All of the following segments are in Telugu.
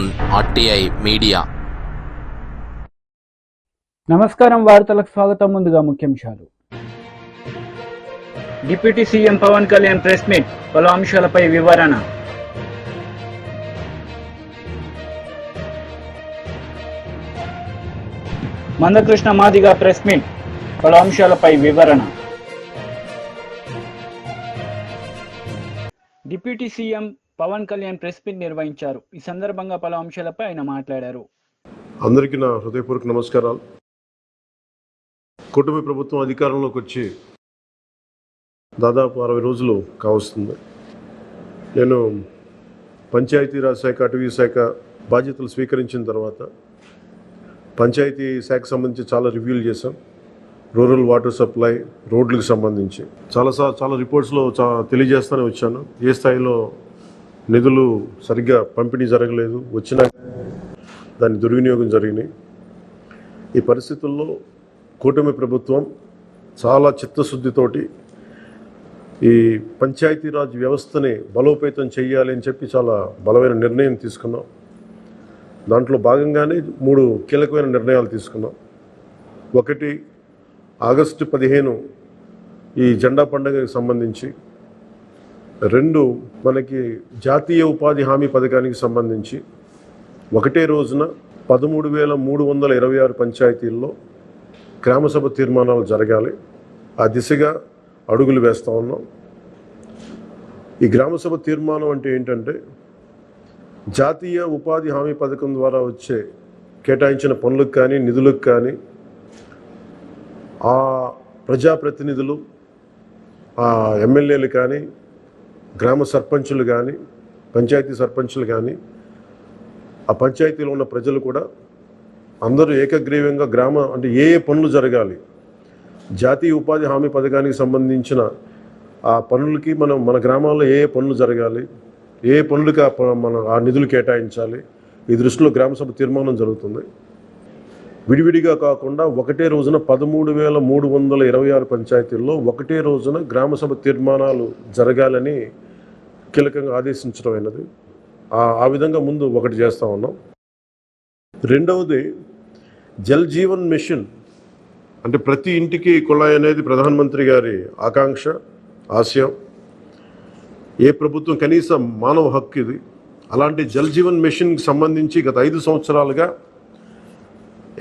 Town RTI media. నమస్కారం, వార్తలకు స్వాగతం. ముందుగా ముఖ్యాంశాలు. Deputy CM Pawan Kalyan press meet, పలు అంశాలపై వివరణ. మందకృష్ణ మాదిగ ప్రెస్ మీట్, పలు అంశాలపై వివరణ. Deputy CM Pawan Kalyan press meet నిర్వహించారు. ఈ సందర్భంగా పలు అంశాలపై ఆయన మాట్లాడారు. అందరికీ నా హృదయపూర్వక నమస్కారాలు. కూటమి ప్రభుత్వం అధికారంలోకి వచ్చి దాదాపు 60 రోజులు కావస్తుంది. నేను పంచాయతీరాజ్ శాఖ, అటవీ శాఖ బాధ్యతలు స్వీకరించిన తర్వాత పంచాయతీ శాఖకు సంబంధించి చాలా రివ్యూలు చేశాం. రూరల్ వాటర్ సప్లై, రోడ్లకు సంబంధించి చాలా రిపోర్ట్స్లో తెలియజేస్తూనే వచ్చాను. ఏ స్థాయిలో నిధులు సరిగ్గా పంపిణీ జరగలేదు, వచ్చినా దాని దుర్వినియోగం జరిగినాయి. ఈ పరిస్థితుల్లో కూటమి ప్రభుత్వం చాలా చిత్తశుద్ధితోటి ఈ పంచాయతీరాజ్ వ్యవస్థని బలోపేతం చేయాలి అని చెప్పి చాలా బలమైన నిర్ణయం తీసుకున్నాం. దాంట్లో భాగంగానే 3 కీలకమైన నిర్ణయాలు తీసుకున్నాం. ఒకటి, ఆగస్టు 15 ఈ జెండా పండుగకి సంబంధించి. 2, మనకి జాతీయ ఉపాధి హామీ పథకానికి సంబంధించి ఒకటే రోజున 13,326 పంచాయతీల్లో గ్రామసభ తీర్మానాలు జరగాలి. ఆ దిశగా అడుగులు వేస్తూ ఉన్నాం. ఈ గ్రామసభ తీర్మానం అంటే ఏంటంటే, జాతీయ ఉపాధి హామీ పథకం ద్వారా వచ్చే కేటాయించిన పనులకు కానీ నిధులకు కానీ ఆ ప్రజాప్రతినిధులు, ఆ ఎమ్మెల్యేలు కానీ, గ్రామ సర్పంచులు కానీ, పంచాయతీ సర్పంచులు కానీ, ఆ పంచాయతీలో ఉన్న ప్రజలు కూడా అందరూ ఏకగ్రీవంగా అంటే ఏ పనులు జరగాలి, జాతీయ ఉపాధి హామీ పథకానికి సంబంధించిన ఆ పనులకి మన గ్రామాల్లో ఏ పనులు జరగాలి, ఏ పనులకి ఆ నిధులు కేటాయించాలి, ఈ దృష్టిలో గ్రామసభ తీర్మానం జరుగుతుంది. విడివిడిగా కాకుండా ఒకటే రోజున 13,326 పంచాయతీల్లో ఒకటే రోజున గ్రామసభ తీర్మానాలు జరగాలని కీలకంగా ఆదేశించడం అయినది. ఆ విధంగా ముందు ఒకటి చేస్తూ ఉన్నాం. రెండవది, జల్ జీవన్ మిషన్, అంటే ప్రతి ఇంటికి కుళాయి అనేది ప్రధానమంత్రి గారి ఆకాంక్ష, ఆశయం. ఏ ప్రభుత్వం కనీస మానవ హక్కు ఇది. అలాంటి జల్ జీవన్ మిషన్కి సంబంధించి గత 5 సంవత్సరాలుగా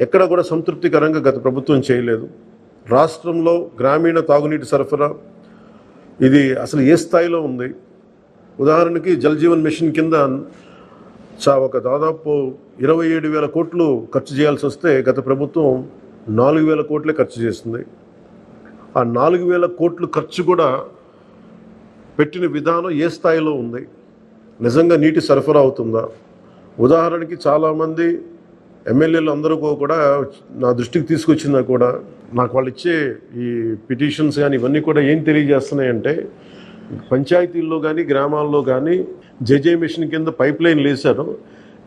ఎక్కడ కూడా సంతృప్తికరంగా గత ప్రభుత్వం చేయలేదు. రాష్ట్రంలో గ్రామీణ తాగునీటి సరఫరా ఇది అసలు ఏ స్థాయిలో ఉంది? ఉదాహరణకి జల్ జీవన్ మిషన్ కింద ఒక దాదాపు 27,000 కోట్లు ఖర్చు చేయాల్సి వస్తే గత ప్రభుత్వం 4,000 కోట్లే ఖర్చు చేస్తుంది. ఆ 4,000 కోట్లు ఖర్చు కూడా పెట్టిన విధానం ఏ స్థాయిలో ఉంది? నిజంగా నీటి సరఫరా అవుతుందా? ఉదాహరణకి చాలామంది ఎమ్మెల్యేలు అందరూ కూడా నా దృష్టికి తీసుకొచ్చినా కూడా నాకు వాళ్ళు ఇచ్చే ఈ పిటిషన్స్ కానీ ఇవన్నీ కూడా ఏం తెలియజేస్తున్నాయంటే, పంచాయతీల్లో కానీ గ్రామాల్లో కానీ జేజే మిషన్ కింద పైప్ లైన్లు వేశారు,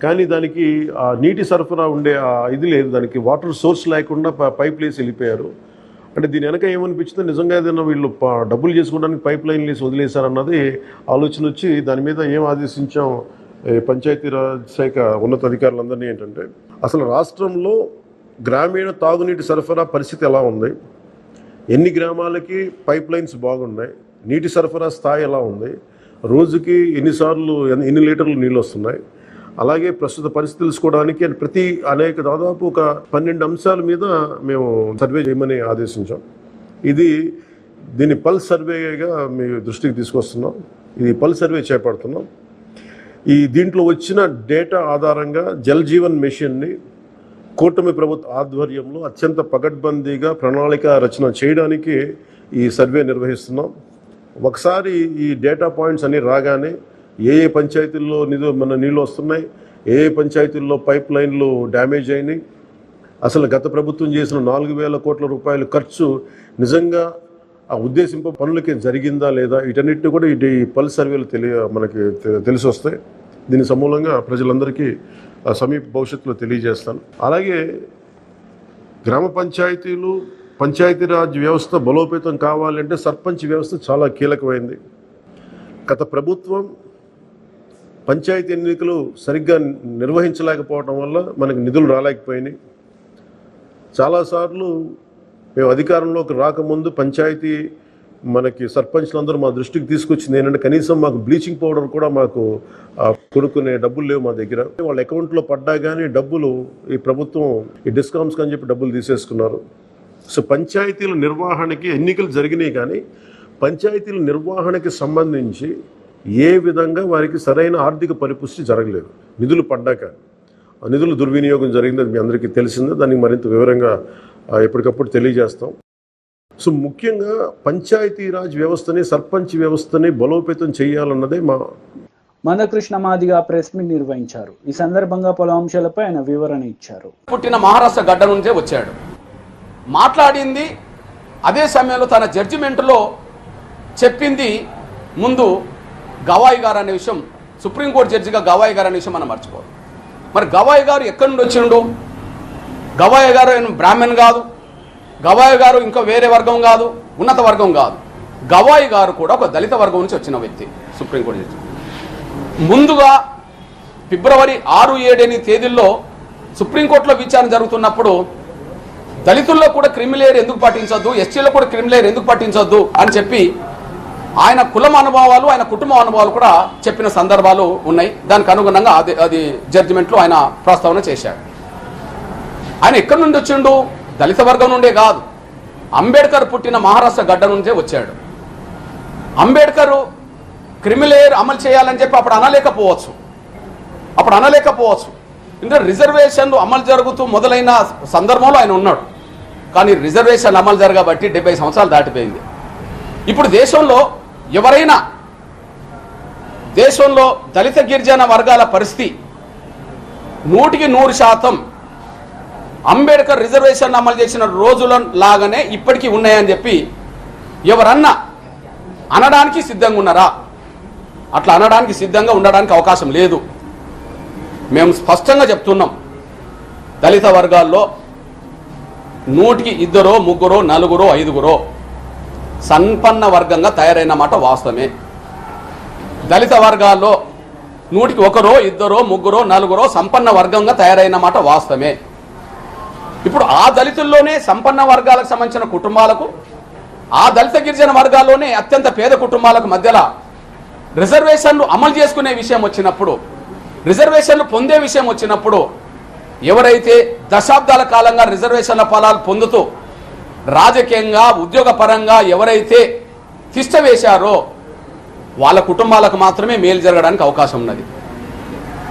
కానీ దానికి ఆ నీటి సరఫరా ఉండే ఇది లేదు, దానికి వాటర్ సోర్స్ లేకుండా పైప్ వేసి వెళ్ళిపోయారు. అంటే దీని వెనక ఏమనిపించిందో, నిజంగా ఏదైనా వీళ్ళు డబ్బులు చేసుకోవడానికి పైప్ లైన్లు వేసి వదిలేశారన్నది ఆలోచన వచ్చి దాని మీద ఏం ఆదేశించాం పంచాయతీరాజ్ శాఖ ఉన్నతాధికారులందరినీ ఏంటంటే, అసలు రాష్ట్రంలో గ్రామీణ తాగునీటి సరఫరా పరిస్థితి ఎలా ఉంది, ఎన్ని గ్రామాలకి పైప్ లైన్స్ బాగున్నాయి, నీటి సరఫరా స్థాయి ఎలా ఉంది, రోజుకి ఎన్ని లీటర్లు నీళ్ళు వస్తున్నాయి, అలాగే ప్రస్తుత పరిస్థితి తెలుసుకోవడానికి దాదాపు ఒక 12 అంశాల మీద మేము సర్వే చేయమని ఆదేశించాం. దీన్ని పల్స్ సర్వేగా మీ దృష్టికి తీసుకొస్తున్నాం. ఇది పల్స్ సర్వే చేపడుతున్నాం. దీంట్లో వచ్చిన డేటా ఆధారంగా జల్ జీవన్ మిషన్ని కూటమి ప్రభుత్వ ఆధ్వర్యంలో అత్యంత పకడ్బందీగా ప్రణాళిక రచన చేయడానికి ఈ సర్వే నిర్వహిస్తున్నాం. ఒకసారి ఈ డేటా పాయింట్స్ అన్ని రాగానే ఏ పంచాయతీల్లో నీళ్ళు వస్తున్నాయి, ఏ పంచాయతీల్లో పైప్ లైన్లు డ్యామేజ్ అయినాయి, అసలు గత ప్రభుత్వం చేసిన 4,000 కోట్ల రూపాయల ఖర్చు నిజంగా ఆ ఉద్దేశింపు పనులకి జరిగిందా లేదా, వీటన్నిటిని కూడా ఈ పల్స్ సర్వేలు మనకి తెలిసి వస్తాయి. దీని సమూలంగా ప్రజలందరికీ సమీప భవిష్యత్తులో తెలియజేస్తాను. అలాగే గ్రామ పంచాయతీలు, పంచాయతీరాజ్ వ్యవస్థ బలోపేతం కావాలంటే సర్పంచ్ వ్యవస్థ చాలా కీలకమైంది. గత ప్రభుత్వం పంచాయతీ ఎన్నికలు సరిగ్గా నిర్వహించలేకపోవడం వల్ల మనకి నిధులు రాలేకపోయినాయి. చాలాసార్లు మేము అధికారంలోకి రాకముందు పంచాయతీ మనకి సర్పంచ్లందరూ మా దృష్టికి తీసుకొచ్చింది ఏంటంటే కనీసం మాకు బ్లీచింగ్ పౌడర్ కూడా మాకు కొనుక్కునే డబ్బులు లేవు మా దగ్గర. వాళ్ళ అకౌంట్లో పడ్డా కానీ డబ్బులు ఈ ప్రభుత్వం ఈ డిస్కౌంట్స్కి అని చెప్పి డబ్బులు తీసేసుకున్నారు. సో పంచాయతీల నిర్వహణకి ఎన్నికలు జరిగినాయి కానీ పంచాయతీల నిర్వహణకి సంబంధించి ఏ విధంగా వారికి సరైన ఆర్థిక పరిపుష్టి జరగలేదు. నిధులు పడ్డాక నిధుల దుర్వినియోగం జరిగింది, మీ అందరికీ తెలిసిందే. దానికి మరింత వివరంగా ఎప్పటికప్పుడు తెలియజేస్తాం. సో ముఖ్యంగా పంచాయతీరాజ్ వ్యవస్థని సర్పంచ్ వ్యవస్థని బలోపేతం చేయాలన్నదే మా మందకృష్ణ మాదిగ ప్రెస్ మీట్ నిర్వహించారు. ఈ సందర్భంగా పలు అంశాలపై ఆయన వివరణ ఇచ్చారు. పుట్టిన మహారాష్ట్ర గడ్డ నుంచే వచ్చాడు. మాట్లాడింది అదే సమయంలో తన జడ్జిమెంట్లో చెప్పింది ముందు గవాయి గారు అనే విషయం, సుప్రీంకోర్టు జడ్జిగా గవాయి గారు అనే విషయం మనం మర్చిపోవాలి. మరి గవాయి గారు ఎక్కడి నుండి వచ్చిండు? గవాయి గారు బ్రాహ్మణ్ కాదు, గవాయి గారు ఇంకా వేరే వర్గం కాదు, ఉన్నత వర్గం కాదు. గవాయి గారు కూడా ఒక దళిత వర్గం నుంచి వచ్చిన వ్యక్తి. సుప్రీంకోర్టు జడ్జి ముందుగా ఫిబ్రవరి 6, 7 తేదీల్లో సుప్రీంకోర్టులో విచారణ జరుగుతున్నప్పుడు దళితుల్లో కూడా క్రిమిలేయర్ ఎందుకు పాటించొద్దు, ఎస్టీలో కూడా క్రిమిలేయర్ ఎందుకు పాటించొద్దు అని చెప్పి ఆయన కులం అనుభవాలు, ఆయన కుటుంబ అనుభవాలు కూడా చెప్పిన సందర్భాలు ఉన్నాయి. దానికి అనుగుణంగా అది జడ్జిమెంట్లో ఆయన ప్రస్తావన చేశాడు. ఆయన ఎక్కడి నుండి వచ్చిండు? దళిత వర్గం నుండే కాదు, అంబేద్కర్ పుట్టిన మహారాష్ట్ర గడ్డ నుంచే వచ్చాడు. అంబేద్కర్ క్రిమిలేయర్ అమలు చేయాలని చెప్పి అప్పుడు అనలేకపోవచ్చు. ఎందుకంటే రిజర్వేషన్లు అమలు జరుగుతూ మొదలైన సందర్భంలో ఆయన ఉన్నాడు. కానీ రిజర్వేషన్ అమలు జరగబట్టి 70 సంవత్సరాలు దాటిపోయింది. ఇప్పుడు దేశంలో ఎవరైనా దళిత గిరిజన వర్గాల పరిస్థితి 100% అంబేద్కర్ రిజర్వేషన్ అమలు చేసిన రోజుల లాగానే ఇప్పటికీ ఉన్నాయని చెప్పి ఎవరన్నా అనడానికి సిద్ధంగా ఉన్నారా? అట్లా అనడానికి సిద్ధంగా ఉండడానికి అవకాశం లేదు. మేము స్పష్టంగా చెప్తున్నాం, దళిత వర్గాల్లో 100కి 2, 3, 4, 5 సంపన్న వర్గంగా తయారైన మాట వాస్తవమే. దళిత వర్గాల్లో 100కి 1, 2, 3, 4 సంపన్న వర్గంగా తయారైన మాట వాస్తవమే. ఇప్పుడు ఆ దళితుల్లోనే సంపన్న వర్గాలకు సంబంధించిన కుటుంబాలకు, ఆ దళిత గిరిజన వర్గాల్లోనే అత్యంత పేద కుటుంబాలకు మధ్యలో రిజర్వేషన్లు అమలు చేసుకునే విషయం వచ్చినప్పుడు, రిజర్వేషన్లు పొందే విషయం వచ్చినప్పుడు ఎవరైతే దశాబ్దాల కాలంగా రిజర్వేషన్ల ఫలాలు పొందుతూ రాజకీయంగా ఉద్యోగపరంగా ఎవరైతే తిష్ట వేశారో వాళ్ళ కుటుంబాలకు మాత్రమే మేలు జరగడానికి అవకాశం ఉన్నది.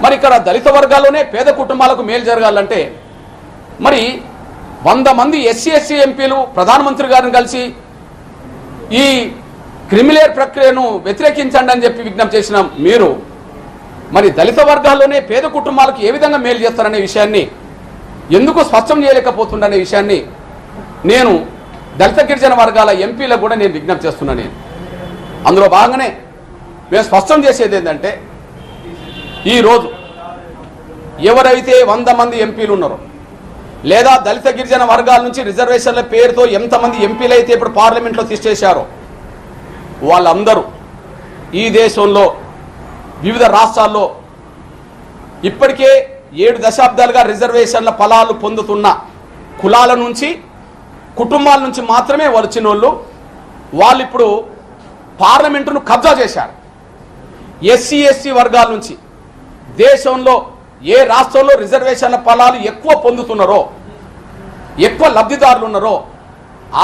మరి ఇక్కడ దళిత వర్గాల్లోనే పేద కుటుంబాలకు మేలు జరగాలంటే మరి 100 మంది ఎస్సీ ఎంపీలు ప్రధానమంత్రి గారిని కలిసి ఈ క్రిమిలేయర్ ప్రక్రియను వ్యతిరేకించండి అని చెప్పి విజ్ఞప్తి చేసిన మీరు మరి దళిత వర్గాల్లోనే పేద కుటుంబాలకు ఏ విధంగా మేలు చేస్తారనే విషయాన్ని ఎందుకు స్పష్టం చేయలేకపోతుందనే విషయాన్ని నేను దళిత గిరిజన వర్గాల ఎంపీలకు కూడా నేను విజ్ఞప్తి చేస్తున్నాను. అందులో భాగంగానే మేము స్పష్టం చేసేది ఏంటంటే ఈరోజు ఎవరైతే 100 మంది ఎంపీలు ఉన్నారో లేదా దళిత గిరిజన వర్గాల నుంచి రిజర్వేషన్ల పేరుతో ఎంతమంది ఎంపీలు అయితే ఇప్పుడు పార్లమెంట్లో తీసేశారో వాళ్ళందరూ ఈ దేశంలో వివిధ రాష్ట్రాల్లో ఇప్పటికే 7 దశాబ్దాలుగా రిజర్వేషన్ల ఫలాలు పొందుతున్న కులాల నుంచి, కుటుంబాల నుంచి మాత్రమే వచ్చిన వాళ్ళు ఇప్పుడు పార్లమెంటును కబ్జా చేశారు. ఎస్సీ వర్గాల నుంచి దేశంలో ఏ రాష్ట్రంలో రిజర్వేషన్ల ఫలాలు ఎక్కువ పొందుతున్నారో, ఎక్కువ లబ్ధిదారులు ఉన్నారో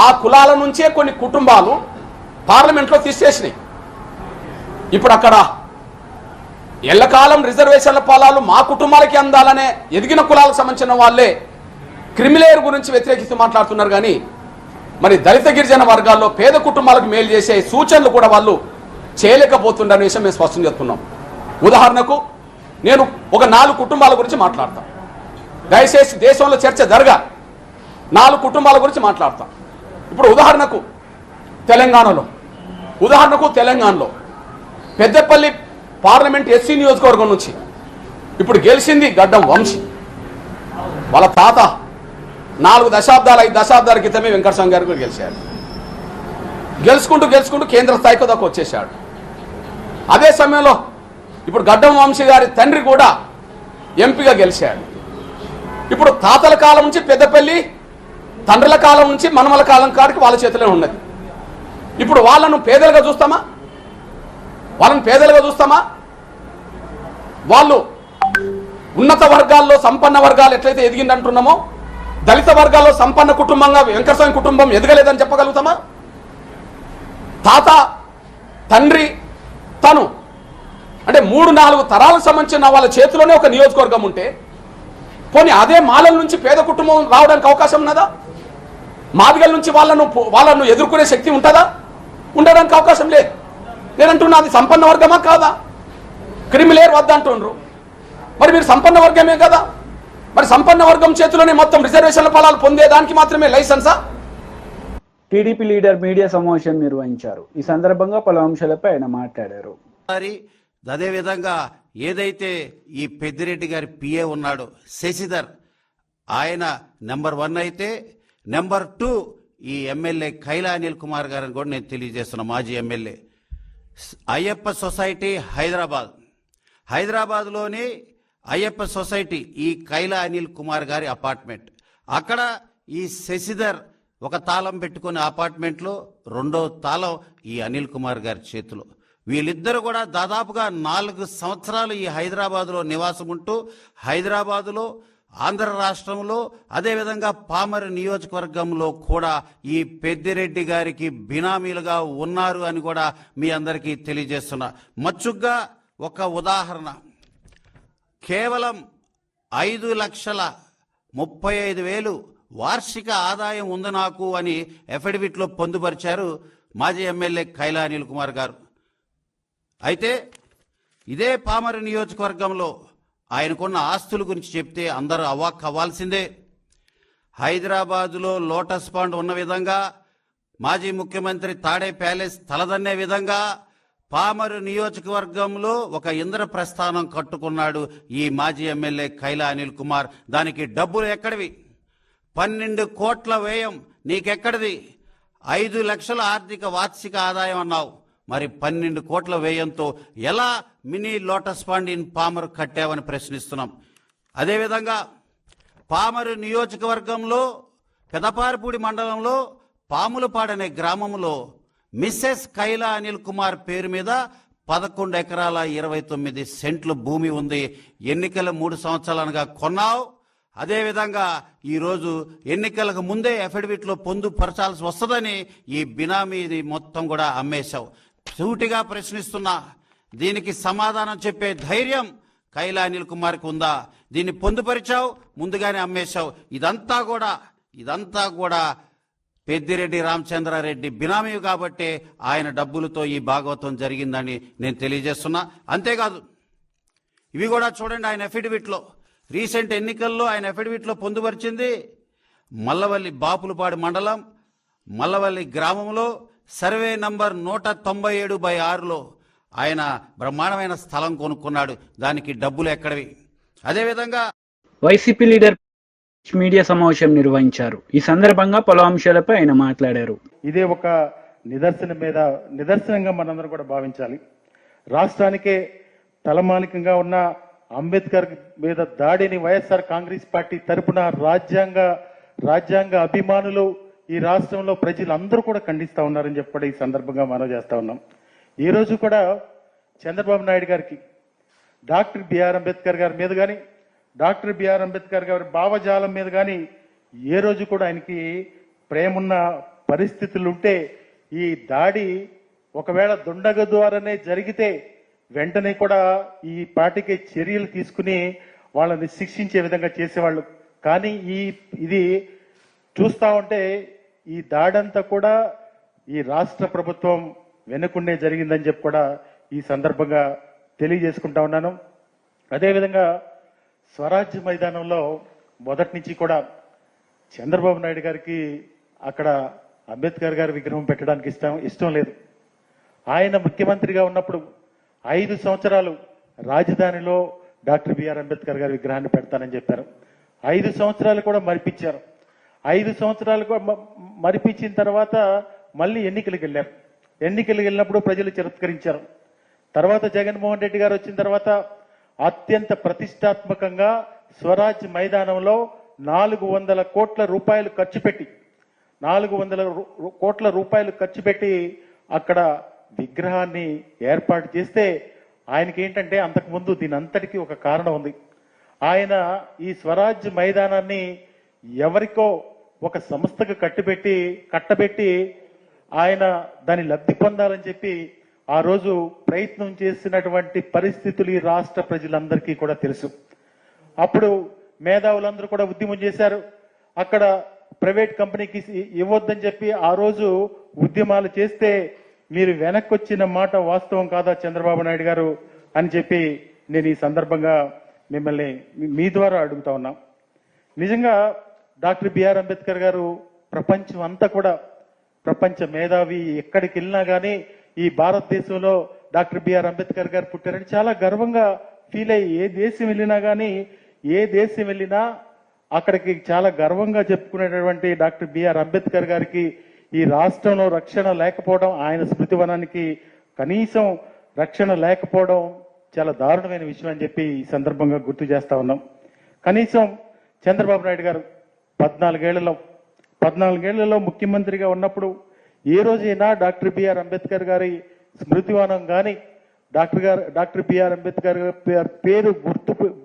ఆ కులాల నుంచే కొన్ని కుటుంబాలు పార్లమెంట్లో తీసేసినాయి. ఇప్పుడు అక్కడ ఎల్లకాలం రిజర్వేషన్ల ఫలాలు మా కుటుంబాలకి అందాలనే ఎదిగిన కులాలకు సంబంధించిన వాళ్ళే క్రిమిలేయర్ గురించి వ్యతిరేకిస్తూ మాట్లాడుతున్నారు. కానీ మరి దళిత గిరిజన వర్గాల్లో పేద కుటుంబాలకు మేలు చేసే సూచనలు కూడా వాళ్ళు చేయలేకపోతుండనే విషయం మేము స్పష్టం చేస్తున్నాం. ఉదాహరణకు నేను ఒక 4 కుటుంబాల గురించి మాట్లాడతాను. దయచేసి దేశంలో చర్చ జరగాలి. 4 కుటుంబాల గురించి మాట్లాడతాం. ఇప్పుడు ఉదాహరణకు తెలంగాణలో పెద్దపల్లి పార్లమెంట్ ఎస్సీ నియోజకవర్గం నుంచి ఇప్పుడు గెలిచింది గడ్డం వంశీ. వాళ్ళ తాత 4 దశాబ్దాలు 5 దశాబ్దాల క్రితమే వెంకటస్వామి గారు కూడా గెలిచాడు. గెలుచుకుంటూ కేంద్ర స్థాయికి దాకా వచ్చేసాడు. అదే సమయంలో ఇప్పుడు గడ్డం వంశీ గారి తండ్రి కూడా ఎంపీగా గెలిచాడు. ఇప్పుడు తాతల కాలం నుంచి పెద్దపల్లి, తండ్రుల కాలం నుంచి మనమల కాలం కాడికి వాళ్ళ చేతిలో ఉన్నది. ఇప్పుడు వాళ్ళను పేదలుగా చూస్తామా? వాళ్ళు ఉన్నత వర్గాల్లో సంపన్న వర్గాలు ఎట్లయితే ఎదిగిందంటున్నామో దళిత వర్గాల్లో సంపన్న కుటుంబంగా వెంకటస్వామి కుటుంబం ఎదగలేదని చెప్పగలుగుతామా? తాత, తండ్రి, తను అంటే 3-4 తరాలకు సంబంధించిన వాళ్ళ చేతిలోనే ఒక నియోజకవర్గం ఉంటే పోనీ అదే మాలల నుంచి పేద కుటుంబం రావడానికి అవకాశం ఉన్నదా? మాదిగల నుంచి వాళ్ళను ఎదుర్కొనే శక్తి ఉంటుందా? ఉండడానికి అవకాశం లేదు. నేనంటున్నా అది సంపన్న వర్గమా కాదా? క్రిమిలేర్ వద్ద అంటుండ్రు. మరి మీరు సంపన్న వర్గమే కదా, మరి సంపన్న వర్గం చేతిలోనే మొత్తం రిజర్వేషన్ల ఫలాలు పొందేదానికి మాత్రమే లైసెన్సా? టీడీపీ లీడర్ మీడియా సమావేశం నిర్వహించారు. ఈ సందర్భంగా పలు అంశాలపై ఆయన మాట్లాడారు. అదేవిధంగా ఏదైతే ఈ పెద్దిరెడ్డి గారి పిఏ ఉన్నాడో శశిధర్, ఆయన నెంబర్ 1 అయితే నెంబర్ 2 ఈ ఎమ్మెల్యే కైలా అనిల్ కుమార్ గారిని కూడా నేను తెలియజేస్తున్నా. మాజీ ఎమ్మెల్యే, అయ్యప్ప సొసైటీ హైదరాబాద్లోని అయ్యప్ప సొసైటీ ఈ కైలా అనిల్ కుమార్ గారి అపార్ట్మెంట్. అక్కడ ఈ శశిధర్ ఒక తాళం పెట్టుకునే అపార్ట్మెంట్లో 2వ తాళం ఈ అనిల్ కుమార్ గారి చేతిలో. వీళ్ళిద్దరూ కూడా దాదాపుగా 4 సంవత్సరాలు ఈ హైదరాబాదులో నివాసం ఉంటూ హైదరాబాదులో, ఆంధ్ర రాష్ట్రంలో, అదేవిధంగా పామర్ నియోజకవర్గంలో కూడా ఈ పెద్దిరెడ్డి గారికి బినామీలుగా ఉన్నారు అని కూడా మీ అందరికీ తెలియజేస్తున్నా. మచ్చుగ్గా ఒక ఉదాహరణ, కేవలం 5,35,000 వార్షిక ఆదాయం ఉంది నాకు అని ఎఫిడవిట్లో పొందుపరిచారు మాజీ ఎమ్మెల్యే కైలా అనిల్ కుమార్ గారు. అయితే ఇదే పామర్ నియోజకవర్గంలో ఆయనకున్న ఆస్తుల గురించి చెప్తే అందరూ అవాక్ అవ్వాల్సిందే. హైదరాబాదులో లోటస్ పాండ్ ఉన్న విధంగా, మాజీ ముఖ్యమంత్రి తాడే ప్యాలెస్ తలదన్నే విధంగా పామర్ నియోజకవర్గంలో ఒక ఇంద్రప్రస్థానం కట్టుకున్నాడు ఈ మాజీ ఎమ్మెల్యే కైలా అనిల్ కుమార్. దానికి డబ్బులు ఎక్కడివి? 12 కోట్ల వ్యయం నీకెక్కడిది? 5 లక్షల ఆర్థిక వార్షిక ఆదాయం అన్నావు. మరి 12 కోట్ల వ్యయంతో ఎలా mini lotus pond in Pamur కట్టావని ప్రశ్నిస్తున్నాం. అదేవిధంగా పామరు నియోజకవర్గంలో పెదపారపూడి మండలంలో పాములపాడనే గ్రామంలో మిస్సెస్ కైలా అనిల్ కుమార్ పేరు మీద 11 ఎకరాల 29 సెంట్ల భూమి ఉంది. ఎన్నికల 3 సంవత్సరాలుగా కొన్నావు. అదేవిధంగా ఈరోజు ఎన్నికలకు ముందే అఫిడవిట్లో పొందుపరచాల్సి వస్తుందని ఈ బినామీది మొత్తం కూడా అమ్మేశావు. సూటిగా ప్రశ్నిస్తున్నా, దీనికి సమాధానం చెప్పే ధైర్యం కైలా అనిల్ కుమార్కి ఉందా? దీన్ని పొందుపరిచావు, ముందుగానే అమ్మేశావు. ఇదంతా కూడా పెద్దిరెడ్డి రామచంద్రారెడ్డి బినామీ కాబట్టి ఆయన డబ్బులతో ఈ భాగవతం జరిగిందని నేను తెలియజేస్తున్నా. అంతేకాదు, ఇవి కూడా చూడండి, ఆయన అఫిడవిట్లో రీసెంట్ ఎన్నికల్లో ఆయన అఫిడవిట్లో పొందుపరిచింది మల్లవల్లి బాపులపాడు మండలం మల్లవల్లి గ్రామంలో సర్వే నంబర్ 197/6లో ఆయన బ్రహ్మాండమైన స్థలం కొనుక్కున్నాడు. దానికి డబ్బులు ఎక్కడివి? అదేవిధంగా వైసీపీ లీడర్ మీడియా సమావేశం నిర్వహించారు. ఈ సందర్భంగా పలు అంశాలపై ఆయన మాట్లాడారు. ఇదే ఒక నిదర్శనంగా మనందరం కూడా భావించాలి. రాష్ట్రానికే తలమానికంగా ఉన్న అంబేద్కర్ మీద దాడిని వైఎస్ఆర్ కాంగ్రెస్ పార్టీ తరపున రాజ్యాంగ అభిమానులు ఈ రాష్ట్రంలో ప్రజలందరూ కూడా ఖండిస్తూ ఉన్నారని చెప్పి ఈ సందర్భంగా మనం చేస్తా ఉన్నాం. ఈ రోజు కూడా చంద్రబాబు నాయుడు గారికి డాక్టర్ బిఆర్ అంబేద్కర్ గారి మీద కానీ, డాక్టర్ బిఆర్ అంబేద్కర్ గారి భావజాలం మీద కానీ ఏ రోజు కూడా ఆయనకి ప్రేమున్న పరిస్థితులు ఉంటే, ఈ దాడి ఒకవేళ దుండగ ద్వారానే జరిగితే వెంటనే కూడా ఈ పార్టీకి చర్యలు తీసుకుని వాళ్ళని శిక్షించే విధంగా చేసేవాళ్ళు. కానీ ఇది చూస్తా ఉంటే ఈ దాడంతా కూడా ఈ రాష్ట్ర ప్రభుత్వం వెనుకుండే జరిగిందని చెప్పి కూడా ఈ సందర్భంగా తెలియజేసుకుంటా ఉన్నాను. అదేవిధంగా స్వరాజ్య మైదానంలో మొదటి నుంచి కూడా చంద్రబాబు నాయుడు గారికి అక్కడ అంబేద్కర్ గారి విగ్రహం పెట్టడానికి ఇష్టం లేదు. ఆయన ముఖ్యమంత్రిగా ఉన్నప్పుడు 5 సంవత్సరాలు రాజధానిలో డాక్టర్ బిఆర్ అంబేద్కర్ గారి విగ్రహాన్ని పెడతానని చెప్పారు. 5 సంవత్సరాలు కూడా మరిపించారు. 5 సంవత్సరాలు కూడా మరిపించిన తర్వాత మళ్ళీ ఎన్నికలకు వెళ్ళారు. ఎన్నికలకు వెళ్ళినప్పుడు ప్రజలు తిరస్కరించారు. తర్వాత జగన్మోహన్ రెడ్డి గారు వచ్చిన తర్వాత అత్యంత ప్రతిష్టాత్మకంగా స్వరాజ్ మైదానంలో 400 కోట్ల రూపాయలు ఖర్చు పెట్టి 400 కోట్ల రూపాయలు ఖర్చు పెట్టి అక్కడ విగ్రహాన్ని ఏర్పాటు చేస్తే ఆయనకి ఏంటంటే అంతకుముందు దీని అంతటికీ ఒక కారణం ఉంది. ఆయన ఈ స్వరాజ్ మైదానాన్ని ఎవరికో ఒక సంస్థకు కట్టబెట్టి ఆయన దాని లబ్ధి పొందాలని చెప్పి ఆ రోజు ప్రయత్నం చేసినటువంటి పరిస్థితులు ఈ రాష్ట్ర ప్రజలందరికీ కూడా తెలుసు. అప్పుడు మేధావులందరూ కూడా ఉద్యమం చేశారు. అక్కడ ప్రైవేట్ కంపెనీకి ఇవ్వద్దని చెప్పి ఆ రోజు ఉద్యమాలు చేస్తే మీరు వెనక్కి వచ్చిన మాట వాస్తవం కాదా చంద్రబాబు నాయుడు గారు అని చెప్పి నేను ఈ సందర్భంగా మిమ్మల్ని మీ ద్వారా అడుగుతా ఉన్నా. నిజంగా డాక్టర్ బిఆర్ అంబేద్కర్ గారు ప్రపంచం అంతా కూడా ప్రపంచ మేధావి, ఎక్కడికి వెళ్ళినా కానీ ఈ భారతదేశంలో డాక్టర్ బిఆర్ అంబేద్కర్ గారు పుట్టారని చాలా గర్వంగా ఫీల్ అయ్యి ఏ దేశం వెళ్ళినా అక్కడికి చాలా గర్వంగా చెప్పుకునేటటువంటి డాక్టర్ బిఆర్ అంబేద్కర్ గారికి ఈ రాష్ట్రంలో రక్షణ లేకపోవడం, ఆయన స్మృతివనానికి కనీసం రక్షణ లేకపోవడం చాలా దారుణమైన విషయం అని చెప్పి ఈ సందర్భంగా గుర్తు చేస్తా ఉన్నాం. కనీసం చంద్రబాబు నాయుడు గారు 14 ఏళ్లలో ముఖ్యమంత్రిగా ఉన్నప్పుడు ఏ రోజైనా డాక్టర్ బిఆర్ అంబేద్కర్ గారి స్మృతివనం కానీ డాక్టర్ బిఆర్ అంబేద్కర్ పేరు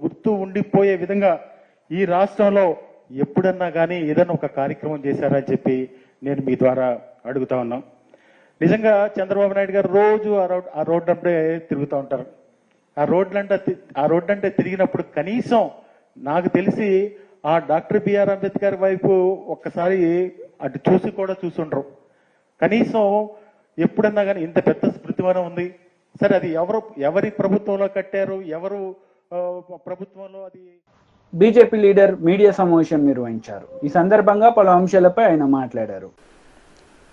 గుర్తు ఉండిపోయే విధంగా ఈ రాష్ట్రంలో ఎప్పుడన్నా కానీ ఏదైనా ఒక కార్యక్రమం చేశారా అని చెప్పి నేను మీ ద్వారా అడుగుతా ఉన్నాం. నిజంగా చంద్రబాబు నాయుడు గారు రోజు ఆ రోడ్డు అంటే తిరుగుతూ ఉంటారు. ఆ రోడ్లంటే తిరిగినప్పుడు కనీసం నాకు తెలిసి ఆ డాక్టర్ బిఆర్ అంబేద్కర్ వైపు ఒక్కసారి అటు చూసుండరు. కనీసం ఎప్పుడన్నా కానీ ఇంత పెద్ద స్మృతివనం ఉంది. సరే, అది ఎవరి ప్రభుత్వంలో కట్టారు, ఎవరు ప్రభుత్వంలో అది. బీజేపీ లీడర్ మీడియా సమావేశం నిర్వహించారు. ఈ సందర్భంగా పలు అంశాలపై ఆయన మాట్లాడారు.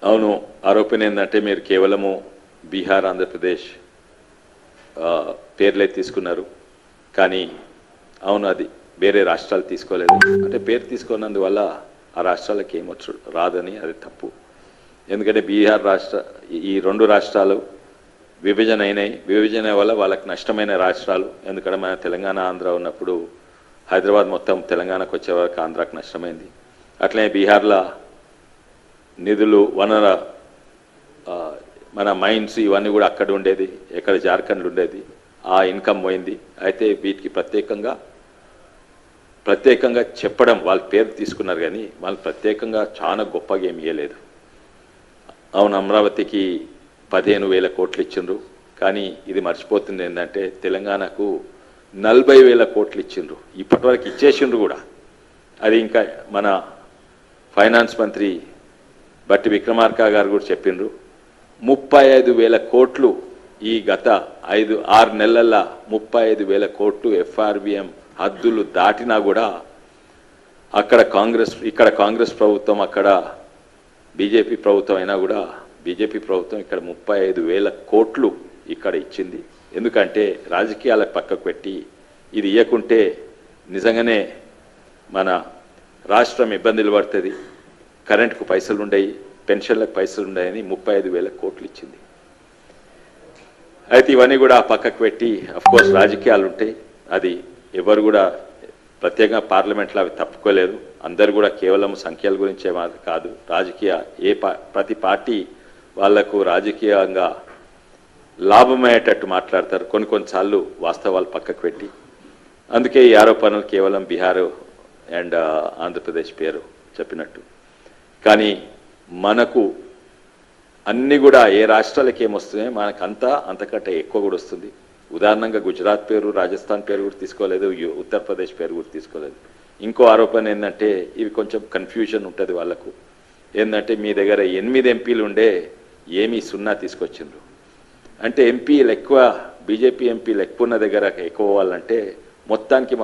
అవును, ఆరోపణ ఏంటంటే మీరు కేవలము బీహార్, ఆంధ్రప్రదేశ్ పేర్లే తీసుకున్నారు, కానీ అవును అది వేరే రాష్ట్రాలు తీసుకోలేదు. అంటే పేరు తీసుకున్నందువల్ల ఆ రాష్ట్రాలకు ఏమొచ్చు రాదని అది తప్పు. ఎందుకంటే బీహార్ ఈ 2 రాష్ట్రాలు విభజన అయినాయి. విభజన వల్ల వాళ్ళకి నష్టమైన రాష్ట్రాలు. ఎందుకంటే మన తెలంగాణ, ఆంధ్ర ఉన్నప్పుడు హైదరాబాద్ మొత్తం తెలంగాణకు వచ్చే వరకు ఆంధ్రాకు నష్టమైంది. అట్లనే బీహార్లో నిధులు, వనర, మన మైన్స్ ఇవన్నీ కూడా అక్కడ ఉండేది, ఎక్కడ జార్ఖండ్ ఉండేది. ఆ ఇన్కమ్ పోయింది. అయితే వీటికి ప్రత్యేకంగా చెప్పడం, వాళ్ళ పేరు తీసుకున్నారు కానీ వాళ్ళు ప్రత్యేకంగా చాలా గొప్పగా ఏమి ఇవ్వలేదు. అవును, అమరావతికి 15,000 కోట్లు ఇచ్చిండ్రు, కానీ ఇది మర్చిపోతుంది ఏంటంటే తెలంగాణకు 40,000 కోట్లు ఇచ్చిండ్రు. ఇప్పటివరకు ఇచ్చేసిండ్రు కూడా. అది ఇంకా మన ఫైనాన్స్ మంత్రి బట్టి విక్రమార్క గారు కూడా చెప్పిండ్రు. 35,000 కోట్లు ఈ గత 5-6 నెలల్లో 35,000 కోట్లు FRBM హద్దులు దాటినా కూడా ఇక్కడ కాంగ్రెస్ ప్రభుత్వం, అక్కడ బీజేపీ ప్రభుత్వం అయినా కూడా బీజేపీ ప్రభుత్వం ఇక్కడ 35,000 కోట్లు ఇక్కడ ఇచ్చింది. ఎందుకంటే రాజకీయాలకు పక్కకు పెట్టి ఇది ఇవ్వకుంటే నిజంగానే మన రాష్ట్రం ఇబ్బందులు పడుతుంది. కరెంటుకు పైసలు ఉండయి, పెన్షన్లకు పైసలు ఉన్నాయని 35,000 కోట్లు ఇచ్చింది. అయితే ఇవన్నీ కూడా పక్కకు పెట్టి అఫ్కోర్స్ రాజకీయాలు ఉంటాయి. అది ఎవరు కూడా ప్రత్యేకంగా పార్లమెంట్లో అవి తప్పుకోలేదు. అందరు కూడా కేవలం సంఖ్యల గురించే కాదు, ప్రతి పార్టీ వాళ్లకు రాజకీయంగా లాభమయ్యేటట్టు మాట్లాడతారు. కొన్నిసార్లు వాస్తవాలు పక్కకు పెట్టి. అందుకే ఈ ఆరోపణలు కేవలం బీహార్ అండ్ ఆంధ్రప్రదేశ్ పేరు చెప్పినట్టు. కానీ మనకు అన్ని కూడా ఏ రాష్ట్రాలకి ఏమొస్తున్నాయో మనకు అంతకంటే ఎక్కువ కూడా వస్తుంది. ఉదాహరణంగా గుజరాత్ పేరు, రాజస్థాన్ పేరు కూడా తీసుకోలేదు, ఉత్తరప్రదేశ్ పేరు కూడా తీసుకోలేదు. ఇంకో ఆరోపణ ఏంటంటే ఇవి కొంచెం కన్ఫ్యూజన్ ఉంటుంది వాళ్ళకు. ఏంటంటే మీ దగ్గర 8 ఎంపీలు ఉండే ఏమీ 0 తీసుకొచ్చిండ్రు. అంటే ఎంపీలు ఎక్కువ, బీజేపీ ఎంపీలు ఎక్కువ ఉన్న దగ్గర ఎక్కువ వాళ్ళంటే మొత్తానికి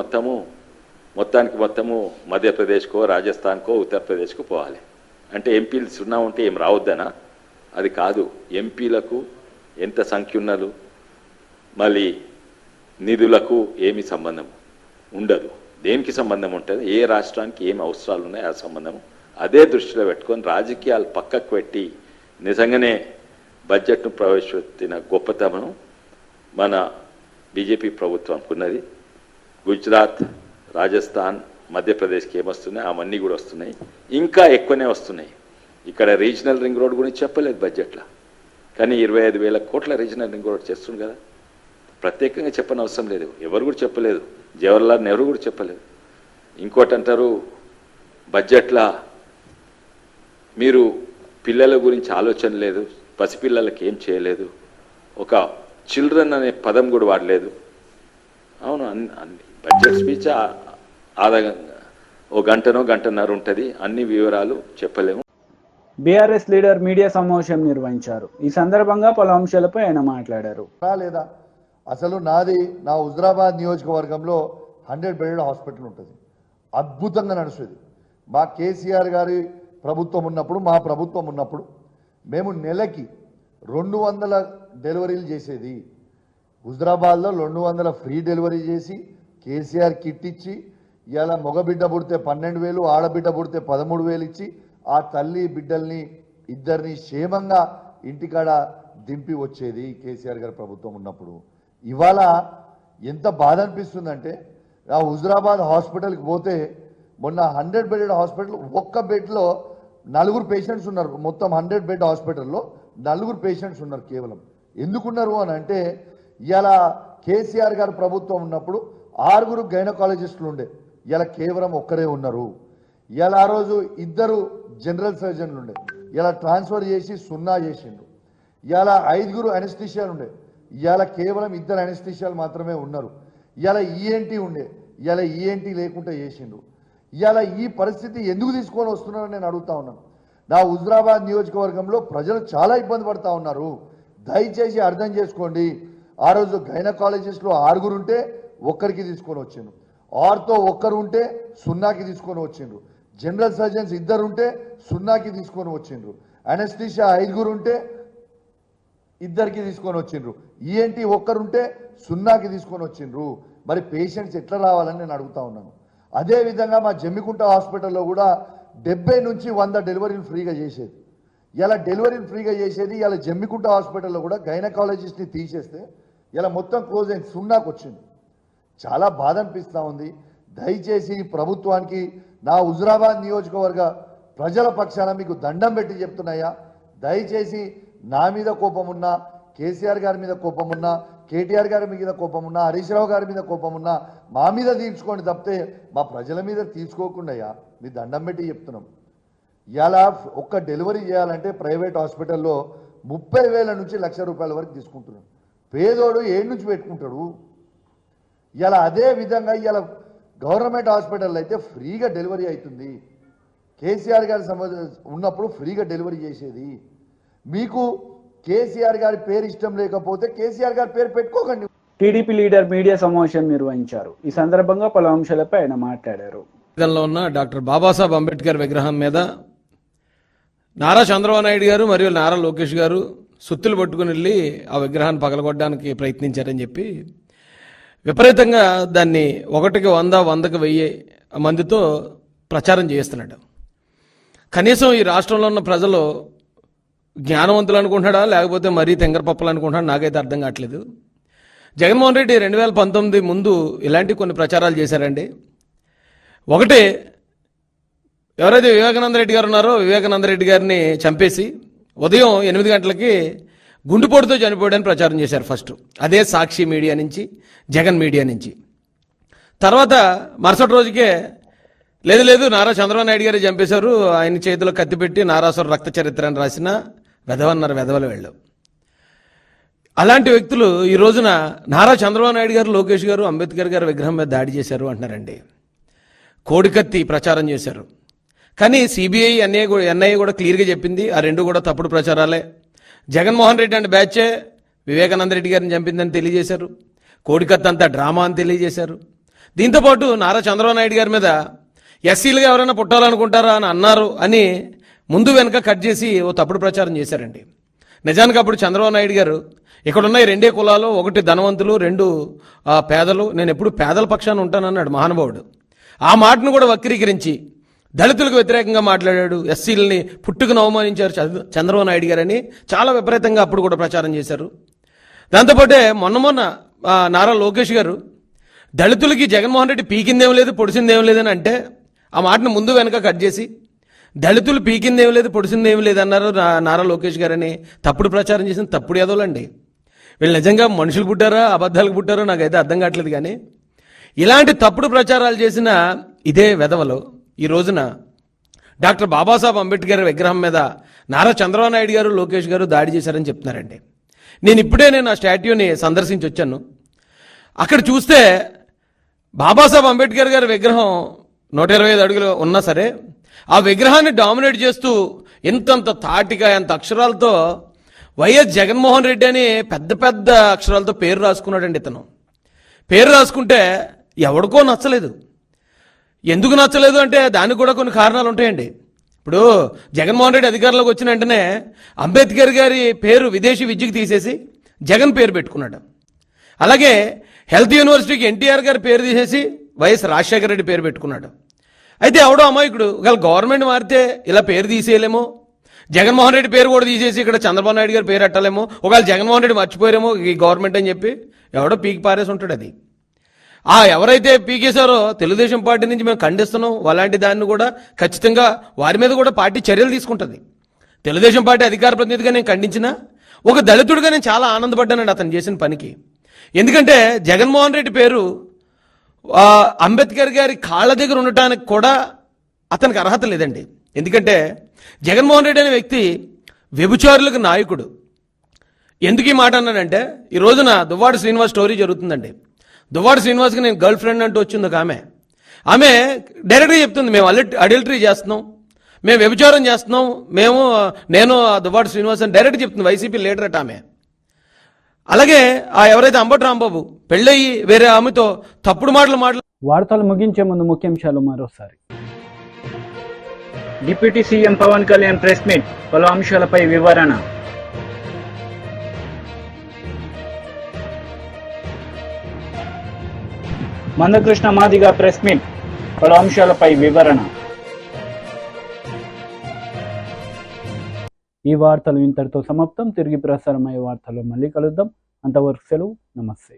మొత్తము మధ్యప్రదేశ్కో, రాజస్థాన్కో, ఉత్తరప్రదేశ్కో పోవాలి. అంటే ఎంపీలు 0 ఉంటే ఏం రావద్దనా? అది కాదు. ఎంపీలకు ఎంత సంఖ్య ఉన్నది, మళ్ళీ నిధులకు ఏమి సంబంధం ఉండదు. దేనికి సంబంధం ఉంటుంది? ఏ రాష్ట్రానికి ఏమి అవసరాలు ఉన్నాయో ఆ సంబంధము. అదే దృష్టిలో పెట్టుకొని రాజకీయాలు పక్కకు పెట్టి నిజంగానే బడ్జెట్ను ప్రవేశపెట్టిన గొప్పతనం మన బీజేపీ ప్రభుత్వంకు ఉన్నది. గుజరాత్, రాజస్థాన్, మధ్యప్రదేశ్కి ఏమొస్తున్నాయి అవన్నీ కూడా వస్తున్నాయి, ఇంకా ఎక్కువనే వస్తున్నాయి. ఇక్కడ రీజనల్ రింగ్ రోడ్ గురించి చెప్పలేదు బడ్జెట్లో, కానీ 25,000 కోట్ల రీజనల్ రింగ్ రోడ్ చేస్తుంది కదా. ప్రత్యేకంగా చెప్పని అవసరం లేదు, ఎవరు కూడా చెప్పలేదు, జవహర్లాల్ నెహ్రూ కూడా చెప్పలేదు. ఇంకోటి అంటారు బడ్జెట్లో మీరు పిల్లల గురించి ఆలోచన లేదు, పసిపిల్లలకి ఏం చేయలేదు, ఒక చిల్డ్రన్ అనే పదం కూడా వాడలేదు. అవును, అన్ని బడ్జెట్ స్పీచ్ ఓ గంటనో గంటన్నర ఉంటుంది, అన్ని వివరాలు చెప్పలేము. బీఆర్ఎస్ లీడర్ మీడియా సమావేశం నిర్వహించారు. ఈ సందర్భంగా పలు అంశాలపై ఆయన మాట్లాడారు. లేదా అసలు నాది నా హుజరాబాద్ నియోజకవర్గంలో 100 బెడెడ్ హాస్పిటల్ ఉంటుంది, అద్భుతంగా నడుస్తుంది. మా కేసీఆర్ గారి ప్రభుత్వం ఉన్నప్పుడు, మా ప్రభుత్వం ఉన్నప్పుడు మేము నెలకి 200 డెలివరీలు చేసేది. హుజరాబాద్లో 200 ఫ్రీ డెలివరీ చేసి కేసీఆర్ కిట్ ఇచ్చి, ఇలా మగబిడ్డ పుడితే 12,000, ఆడబిడ్డ పుడితే 13,000 ఇచ్చి ఆ తల్లి బిడ్డల్ని ఇద్దరిని క్షేమంగా ఇంటికాడ దింపి వచ్చేది కేసీఆర్ గారి ప్రభుత్వం ఉన్నప్పుడు. ఇవాళ ఎంత బాధ అనిపిస్తుందంటే, ఆ హుజరాబాద్ హాస్పిటల్కి పోతే మొన్న 100 బెడెడ్ హాస్పిటల్, ఒక్క బెడ్లో 4 పేషెంట్స్ ఉన్నారు. మొత్తం 100 బెడ్ హాస్పిటల్లో 4 పేషెంట్స్ ఉన్నారు కేవలం. ఎందుకున్నారు అని అంటే, ఇలా కేసీఆర్ గారి ప్రభుత్వం ఉన్నప్పుడు 6 గైనకాలజిస్టులు ఉండే, ఇలా కేవలం ఒక్కరే ఉన్నారు. ఇలా ఆ రోజు 2 జనరల్ సర్జన్లు ఉండే, ఇలా ట్రాన్స్ఫర్ చేసి 0 చేసిండ్రు. ఇలా 5 అనెస్థిషియాలు ఉండే, ఇలా కేవలం 2 అనెస్థిషియాలు మాత్రమే ఉన్నారు. ఇలా ఈఎన్టీ ఉండే, ఇలా ఈఎన్టీ లేకుండా చేసిండ్రు. ఇలా ఈ పరిస్థితి ఎందుకు తీసుకొని వస్తున్నారని నేను అడుగుతా ఉన్నాను. నా హుజరాబాద్ నియోజకవర్గంలో ప్రజలు చాలా ఇబ్బంది పడుతూ ఉన్నారు. దయచేసి అర్థం చేసుకోండి. ఆ రోజు గైనకాలజిస్టులు 6 ఉంటే 1కి తీసుకొని వచ్చిండ్రు, ఆర్తో 1 ఉంటే 0కి తీసుకొని వచ్చిండ్రు, జనరల్ సర్జన్స్ 2 ఉంటే 0కి తీసుకొని వచ్చిండ్రు, అనెస్థిషియా 5 ఉంటే 2కి తీసుకొని వచ్చిండ్రు, ఈఎన్టీ 1 ఉంటే 0కి తీసుకొని వచ్చిండ్రు. మరి పేషెంట్స్ ఎట్లా రావాలని నేను అడుగుతా ఉన్నాను. అదేవిధంగా మా జమ్మికుంట హాస్పిటల్లో కూడా 70 నుంచి 100 డెలివరీలు ఫ్రీగా చేసేది. ఇలా డెలివరీలు ఫ్రీగా చేసేది. ఇలా జమ్మికుంట హాస్పిటల్లో కూడా గైనకాలజిస్ట్ని తీసేస్తే ఇలా మొత్తం క్లోజ్ అయింది, 0కి వచ్చింది. చాలా బాధ అనిపిస్తూ ఉంది. దయచేసి ప్రభుత్వానికి నా హుజరాబాద్ నియోజకవర్గ ప్రజల పక్షాన మీకు దండం పెట్టి చెప్తున్నాయా, దయచేసి నా మీద కోపం ఉన్నా, కేసీఆర్ గారి మీద కోపం ఉన్నా, కేటీఆర్ గారి మీద కోపం ఉన్నా, హరీష్ రావు గారి మీద కోపం ఉన్నా మా మీద తీర్చుకోండి తప్పితే మా ప్రజల మీద తీర్చుకోకుండా మీ దండం పెట్టి చెప్తున్నాం. ఇలా ఒక్క డెలివరీ చేయాలంటే ప్రైవేట్ హాస్పిటల్లో 30,000 నుంచి ₹1,00,000 వరకు తీసుకుంటున్నాడు. పేదోడు ఏడు నుంచి పెట్టుకుంటాడు. ఇలా అదే విధంగా ఇలా గవర్నమెంట్ హాస్పిటల్లో అయితే ఫ్రీగా డెలివరీ అవుతుంది. కేసీఆర్ గారి ఉన్నప్పుడు ఫ్రీగా డెలివరీ చేసేది. మీకు కేసీఆర్ గారి పేరు ఇష్టం లేకపోతే కేసీఆర్ గారి పేరు పెట్టుకోకండి. టీడీపీ లీడర్ మీడియా సమావేశం నిర్వహించారు. ఈ సందర్భంగా పలు అంశాలపై ఆయన మాట్లాడారు. ఉన్న డాక్టర్ బాబాసాహెబ్ అంబేద్కర్ విగ్రహం మీద నారా చంద్రబాబు నాయుడు గారు మరియు నారా లోకేష్ గారు సుత్తులు పట్టుకుని వెళ్ళి ఆ విగ్రహాన్ని పగలగొట్టడానికి ప్రయత్నించారని చెప్పి విపరీతంగా దాన్ని 1కి 100, 100కి 1000 మందితో ప్రచారం చేస్తున్నాడు. కనీసం ఈ రాష్ట్రంలో ఉన్న ప్రజలు జ్ఞానవంతులు అనుకుంటున్నాడా లేకపోతే మరీ తెంగరపప్పలు అనుకుంటున్నాడా నాకైతే అర్థం కావట్లేదు. జగన్మోహన్ రెడ్డి 2019 ముందు ఇలాంటి కొన్ని ప్రచారాలు చేశారండి. ఒకటి, ఎవరైతే వివేకానంద రెడ్డి గారు ఉన్నారో వివేకానంద రెడ్డి గారిని చంపేసి ఉదయం 8 గంటలకి గుండెపోటుతో చనిపోయాడని ప్రచారం చేశారు ఫస్ట్. అదే సాక్షి మీడియా నుంచి, జగన్ మీడియా నుంచి. తర్వాత మరుసటి రోజుకే లేదు నారా చంద్రబాబు నాయుడు గారు చంపేశారు, ఆయన చేతిలో కత్తి పెట్టి నారాసుర రక్త చరిత్ర అని రాసిన వెధవన్నారు వెధవలు వెళ్ళు. అలాంటి వ్యక్తులు ఈ రోజున నారా చంద్రబాబు నాయుడు గారు, లోకేష్ గారు అంబేద్కర్ గారి విగ్రహం మీద దాడి చేశారు అంటున్నారండి. కోడికత్తి ప్రచారం చేశారు. కానీ సిబిఐ, ఎన్ఐఏ కూడా క్లియర్గా చెప్పింది ఆ 2 కూడా తప్పుడు ప్రచారాలే. జగన్మోహన్ రెడ్డి అంటే బ్యాచే వివేకానంద రెడ్డి గారిని చంపిందని తెలియజేశారు. కోడికత్తి అంతా డ్రామా అని తెలియజేశారు. దీంతోపాటు నారా చంద్రబాబు నాయుడు గారి మీద ఎస్సీలుగా ఎవరైనా పుట్టాలనుకుంటారా అని అన్నారు అని ముందు వెనక కట్ చేసి ఓ తప్పుడు ప్రచారం చేశారండి. నిజానికి అప్పుడు చంద్రబాబు నాయుడు గారు ఇక్కడున్న 2 కులాలు, 1 ధనవంతులు, 2 పేదలు, నేను ఎప్పుడు పేదల పక్షాన ఉంటానన్నాడు మహానుభావుడు. ఆ మాటను కూడా వక్రీకరించి దళితులకు వ్యతిరేకంగా మాట్లాడాడు, ఎస్సీలని పుట్టుకుని అవమానించారు చంద్రబాబు నాయుడు గారని చాలా విపరీతంగా అప్పుడు కూడా ప్రచారం చేశారు. దాంతోపాటే మొన్న నారా లోకేష్ గారు దళితులకి జగన్మోహన్ రెడ్డి పీకిందేం లేదు పొడిసిందేం లేదని అంటే ఆ మాటను ముందు వెనక కట్ చేసి దళితులు పీకిందేం లేదు పొడిసిందేం లేదన్నారు నారా లోకేష్ గారని తప్పుడు ప్రచారం చేసిన తప్పుడు ఏదోలండి. వీళ్ళు నిజంగా మనుషులు పుట్టారా అబద్ధాలకు పుట్టారో నాకైతే అర్థం కావట్లేదు. కానీ ఇలాంటి తప్పుడు ప్రచారాలు చేసిన ఇదే వెధవలు ఈ రోజున డాక్టర్ బాబాసాహెబ్ అంబేద్కర్ విగ్రహం మీద నారా చంద్రబాబు నాయుడు గారు లోకేష్ గారు దాడి చేశారని చెప్తున్నారండి. నేను ఆ స్టాట్యూని సందర్శించి వచ్చాను. అక్కడ చూస్తే బాబాసాహెబ్ అంబేద్కర్ గారి విగ్రహం 125 అడుగులు ఉన్నా సరే ఆ విగ్రహాన్ని డామినేట్ చేస్తూ ఎంతంత తాటిగా ఎంత అక్షరాలతో వైఎస్ జగన్మోహన్ రెడ్డి అని పెద్ద పెద్ద అక్షరాలతో పేరు రాసుకున్నాడండి. ఇతను పేరు రాసుకుంటే ఎవడికో నచ్చలేదు. ఎందుకు నచ్చలేదు అంటే దానికి కూడా కొన్ని కారణాలు ఉంటాయండి. ఇప్పుడు జగన్మోహన్ రెడ్డి అధికారంలోకి వచ్చిన వెంటనే అంబేద్కర్ గారి పేరు విదేశీ విద్యకు తీసేసి జగన్ పేరు పెట్టుకున్నాడు. అలాగే హెల్త్ యూనివర్సిటీకి ఎన్టీఆర్ గారి పేరు తీసేసి వైఎస్ రాజశేఖర రెడ్డి పేరు పెట్టుకున్నాడు. అయితే ఎవడో అమాయకుడు ఒకవేళ గవర్నమెంట్ మారితే ఇలా పేరు తీసేయలేమో, జగన్మోహన్ రెడ్డి పేరు కూడా తీసేసి ఇక్కడ చంద్రబాబు నాయుడు గారి పేరు పెట్టలేమో, ఒకవేళ జగన్మోహన్ రెడ్డి మర్చిపోయారేమో ఈ గవర్నమెంట్ అని చెప్పి ఎవడో పీకి పారేసి ఉంటాడు. అది ఎవరైతే పీకేశారో తెలుగుదేశం పార్టీ నుంచి మేము ఖండిస్తున్నాం. అలాంటి దాన్ని కూడా ఖచ్చితంగా వారి మీద కూడా పార్టీ చర్యలు తీసుకుంటుంది. తెలుగుదేశం పార్టీ అధికార ప్రతినిధిగా నేను ఖండించినా ఒక దళితుడిగా నేను చాలా ఆనందపడ్డానండి అతను చేసిన పనికి. ఎందుకంటే జగన్మోహన్ రెడ్డి పేరు అంబేద్కర్ గారి కాళ్ళ దగ్గర ఉండటానికి కూడా అతనికి అర్హత లేదండి. ఎందుకంటే జగన్మోహన్ రెడ్డి అనే వ్యక్తి వ్యభిచారులకు నాయకుడు. ఎందుకు ఈ మాట అన్నానంటే ఈ రోజున దువ్వాడ శ్రీనివాస్ స్టోరీ జరుగుతుందండి. దువ్వాడ శ్రీనివాస్కి నేను గర్ల్ ఫ్రెండ్ అంటూ వచ్చింది ఒక ఆమె డైరెక్ట్గా చెప్తుంది, మేము అడల్టరీ చేస్తున్నాం, మేము వ్యభిచారం చేస్తున్నాం, నేను దువ్వాడ శ్రీనివాస్ అని డైరెక్ట్ చెప్తుంది. వైసీపీ లీడర్ అట ఆమె. అలాగే ఎవరైతే అంబటి రాంబాబు పెళ్ళయి వేరే ఆమెతో తప్పుడు మాటలు వార్తలు ముగించే ముందు ముఖ్యాంశాలు మరోసారి. Deputy CM Pawan Kalyan press meet, పలు అంశాలపై వివరణ. మందకృష్ణ మాదిగ ప్రెస్ మీట్, పలు అంశాలపై వివరణ. ఈ వార్తలు ఇంతటితో సమాప్తం. తిరిగి ప్రసారమయ్యే వార్తల్లో మళ్ళీ కలుద్దాం. అంతవరకు సెలవు. నమస్తే.